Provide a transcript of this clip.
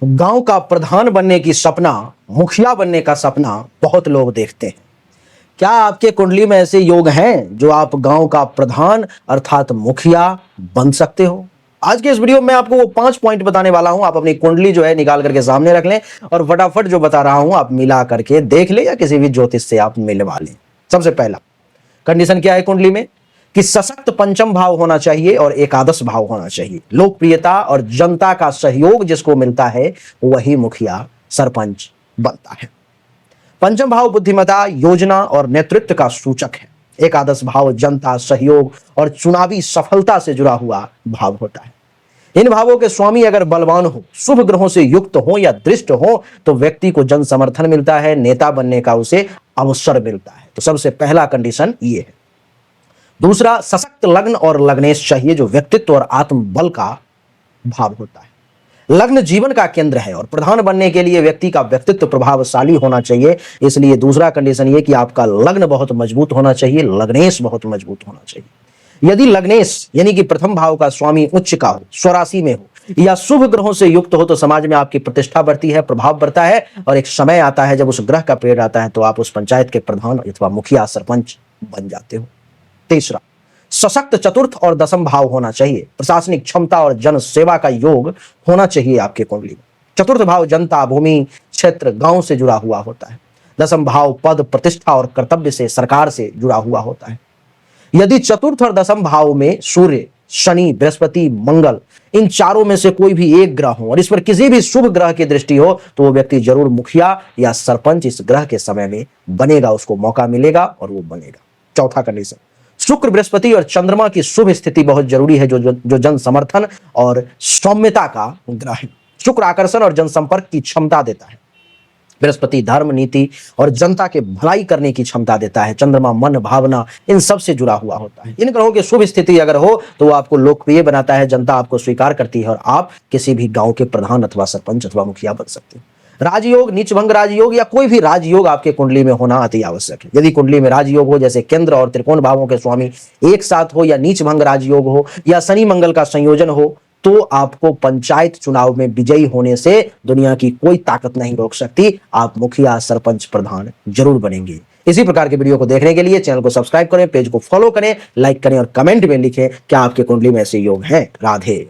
गांव का प्रधान बनने की सपना, मुखिया बनने का सपना बहुत लोग देखते हैं। क्या आपके कुंडली में ऐसे योग हैं जो आप गांव का प्रधान अर्थात मुखिया बन सकते हो? आज के इस वीडियो में आपको वो 5 पॉइंट बताने वाला हूं। आप अपनी कुंडली जो है निकाल करके सामने रख लें और फटाफट जो बता रहा हूं आप मिला करके देख लें या किसी भी ज्योतिष से आप मिलवा लें। सबसे पहला कंडीशन क्या है कुंडली में कि सशक्त पंचम भाव होना चाहिए और एकादश भाव होना चाहिए। लोकप्रियता और जनता का सहयोग जिसको मिलता है वही मुखिया सरपंच बनता है। पंचम भाव बुद्धिमत्ता, योजना और नेतृत्व का सूचक है। एकादश भाव जनता, सहयोग और चुनावी सफलता से जुड़ा हुआ भाव होता है। इन भावों के स्वामी अगर बलवान हो, शुभ ग्रहों से युक्त हो या दृष्ट हो तो व्यक्ति को जन समर्थन मिलता है, नेता बनने का उसे अवसर मिलता है। तो सबसे पहला कंडीशन ये है। दूसरा, सशक्त लग्न और लग्नेश चाहिए जो व्यक्तित्व और आत्मबल का भाव होता है। लग्न जीवन का केंद्र है और प्रधान बनने के लिए व्यक्ति का व्यक्तित्व प्रभावशाली होना चाहिए। इसलिए दूसरा कंडीशन ये कि आपका लग्न बहुत मजबूत होना चाहिए, लग्नेश बहुत मजबूत होना चाहिए। यदि लग्नेश यानी कि प्रथम भाव का स्वामी उच्च का हो, स्वराशि में हो या शुभ ग्रहों से युक्त हो तो समाज में आपकी प्रतिष्ठा बढ़ती है, प्रभाव बढ़ता है और एक समय आता है जब उस ग्रह का पीरियड आता है तो आप उस पंचायत के प्रधान अथवा मुखिया सरपंच बन जाते हो। तीसरा, सशक्त चतुर्थ और दसम भाव होना चाहिए। प्रशासनिक क्षमता और जन सेवा का योग होना चाहिए आपके कुंडली में। चतुर्थ भाव जनता, भूमि, क्षेत्र, गांव से जुड़ा हुआ होता है। दसम भाव पद, प्रतिष्ठा और कर्तव्य से, सरकार से जुड़ा हुआ होता है। यदि चतुर्थ और दसम भाव में सूर्य, शनि, बृहस्पति, मंगल इन चारों में से कोई भी एक ग्रह हो और इस पर किसी भी शुभ ग्रह की दृष्टि हो तो वो व्यक्ति जरूर मुखिया या सरपंच इस ग्रह के समय में बनेगा, उसको मौका मिलेगा और वो बनेगा। चौथा कंडीशन, शुक्र, बृहस्पति और चंद्रमा की शुभ स्थिति बहुत जरूरी है जो जन समर्थन और सौम्यता का ग्रह है। शुक्र आकर्षण और जनसंपर्क की क्षमता देता है। बृहस्पति धर्म, नीति और जनता के भलाई करने की क्षमता देता है। चंद्रमा मन, भावना इन सब से जुड़ा हुआ होता है। इन ग्रहों की शुभ स्थिति अगर हो तो वो आपको लोकप्रिय बनाता है, जनता आपको स्वीकार करती है और आप किसी भी गांव के प्रधान अथवा सरपंच अथवा मुखिया बन सकते हैं। राजयोग, नीचभंग राजयोग या कोई भी राजयोग आपके कुंडली में होना अति आवश्यक है। यदि कुंडली में राजयोग हो जैसे केंद्र और त्रिकोण भावों के स्वामी एक साथ हो या नीचभंग राजयोग हो या शनि मंगल का संयोजन हो तो आपको पंचायत चुनाव में विजयी होने से दुनिया की कोई ताकत नहीं रोक सकती। आप मुखिया, सरपंच, प्रधान जरूर बनेंगे। इसी प्रकार के वीडियो को देखने के लिए चैनल को सब्सक्राइब करें, पेज को फॉलो करें, लाइक करें और कमेंट में लिखें क्या आपके कुंडली में ऐसे योग हैं। राधे।